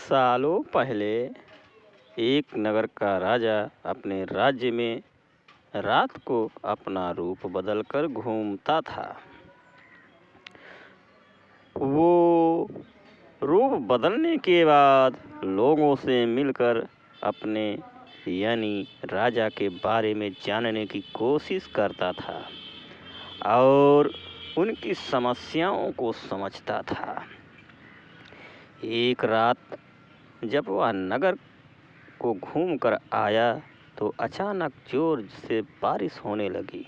सालों पहले एक नगर का राजा अपने राज्य में रात को अपना रूप बदलकर घूमता था। वो रूप बदलने के बाद लोगों से मिलकर अपने यानी राजा के बारे में जानने की कोशिश करता था और उनकी समस्याओं को समझता था। एक रात जब वह नगर को घूमकर आया तो अचानक जोर से बारिश होने लगी।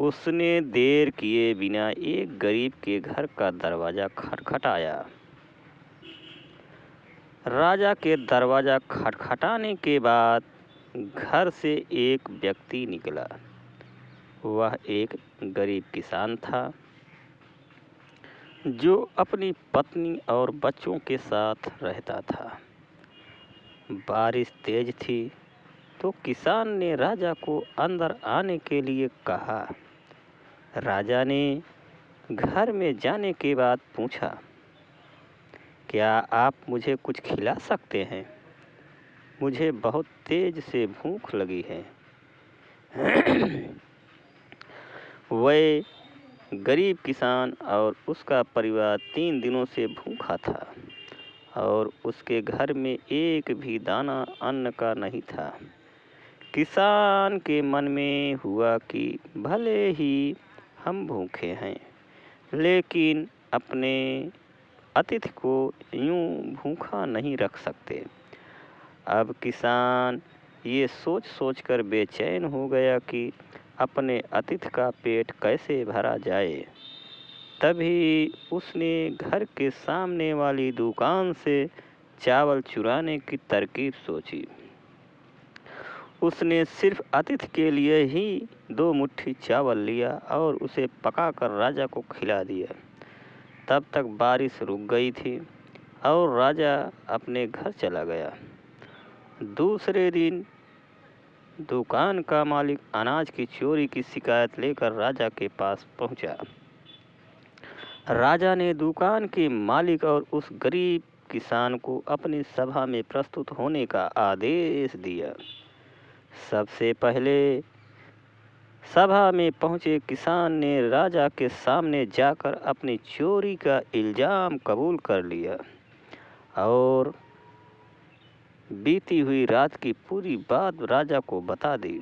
उसने देर किए बिना एक गरीब के घर का दरवाजा खटखटाया। राजा के दरवाजा खटखटाने के बाद घर से एक व्यक्ति निकला। वह एक गरीब किसान था जो अपनी पत्नी और बच्चों के साथ रहता था। बारिश तेज थी तो किसान ने राजा को अंदर आने के लिए कहा। राजा ने घर में जाने के बाद पूछा, क्या आप मुझे कुछ खिला सकते हैं? मुझे बहुत तेज से भूख लगी है। वह गरीब किसान और उसका परिवार 3 दिनों से भूखा था और उसके घर में एक भी दाना अन्न का नहीं था। किसान के मन में हुआ कि भले ही हम भूखे हैं, लेकिन अपने अतिथि को यूं भूखा नहीं रख सकते। अब किसान ये सोच कर बेचैन हो गया कि अपने अतिथि का पेट कैसे भरा जाए। तभी उसने घर के सामने वाली दुकान से चावल चुराने की तरकीब सोची। उसने सिर्फ अतिथि के लिए ही 2 मुट्ठी चावल लिया और उसे पकाकर राजा को खिला दिया। तब तक बारिश रुक गई थी और राजा अपने घर चला गया। दूसरे दिन दुकान का मालिक अनाज की चोरी की शिकायत लेकर राजा के पास पहुंचा। राजा ने दुकान के मालिक और उस गरीब किसान को अपनी सभा में प्रस्तुत होने का आदेश दिया। सबसे पहले सभा में पहुंचे किसान ने राजा के सामने जाकर अपनी चोरी का इल्जाम कबूल कर लिया और बीती हुई रात की पूरी बात राजा को बता दी।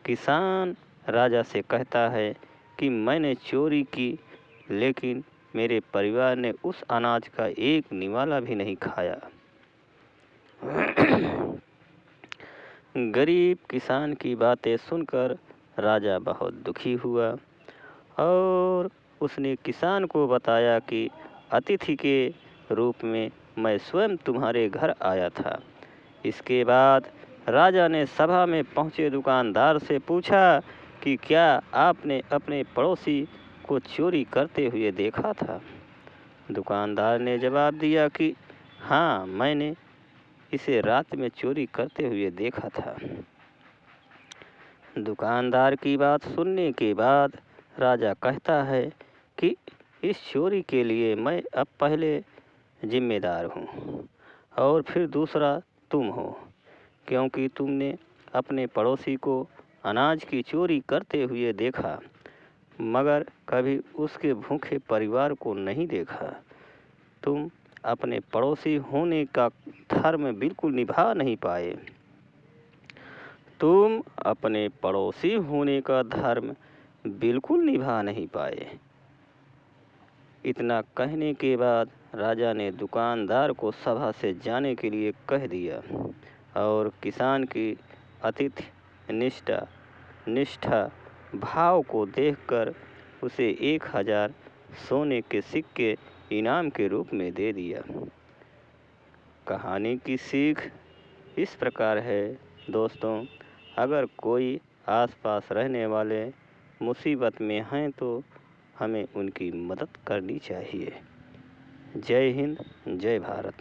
किसान राजा से कहता है कि मैंने चोरी की, लेकिन मेरे परिवार ने उस अनाज का एक निवाला भी नहीं खाया। गरीब किसान की बातें सुनकर राजा बहुत दुखी हुआ और उसने किसान को बताया कि अतिथि के रूप में मैं स्वयं तुम्हारे घर आया था। इसके बाद राजा ने सभा में पहुंचे दुकानदार से पूछा कि क्या आपने अपने पड़ोसी को चोरी करते हुए देखा था? दुकानदार ने जवाब दिया कि हाँ, मैंने इसे रात में चोरी करते हुए देखा था। दुकानदार की बात सुनने के बाद राजा कहता है कि इस चोरी के लिए मैं अब पहले जिम्मेदार हूँ और फिर दूसरा तुम हो, क्योंकि तुमने अपने पड़ोसी को अनाज की चोरी करते हुए देखा मगर कभी उसके भूखे परिवार को नहीं देखा। तुम अपने पड़ोसी होने का धर्म बिल्कुल निभा नहीं पाए। तुम अपने पड़ोसी होने का धर्म बिल्कुल निभा नहीं पाए। इतना कहने के बाद राजा ने दुकानदार को सभा से जाने के लिए कह दिया और किसान की अतिथि निष्ठा भाव को देखकर उसे 1000 सोने के सिक्के इनाम के रूप में दे दिया। कहानी की सीख इस प्रकार है दोस्तों, अगर कोई आसपास रहने वाले मुसीबत में हैं तो हमें उनकी मदद करनी चाहिए। जय हिंद, जय भारत।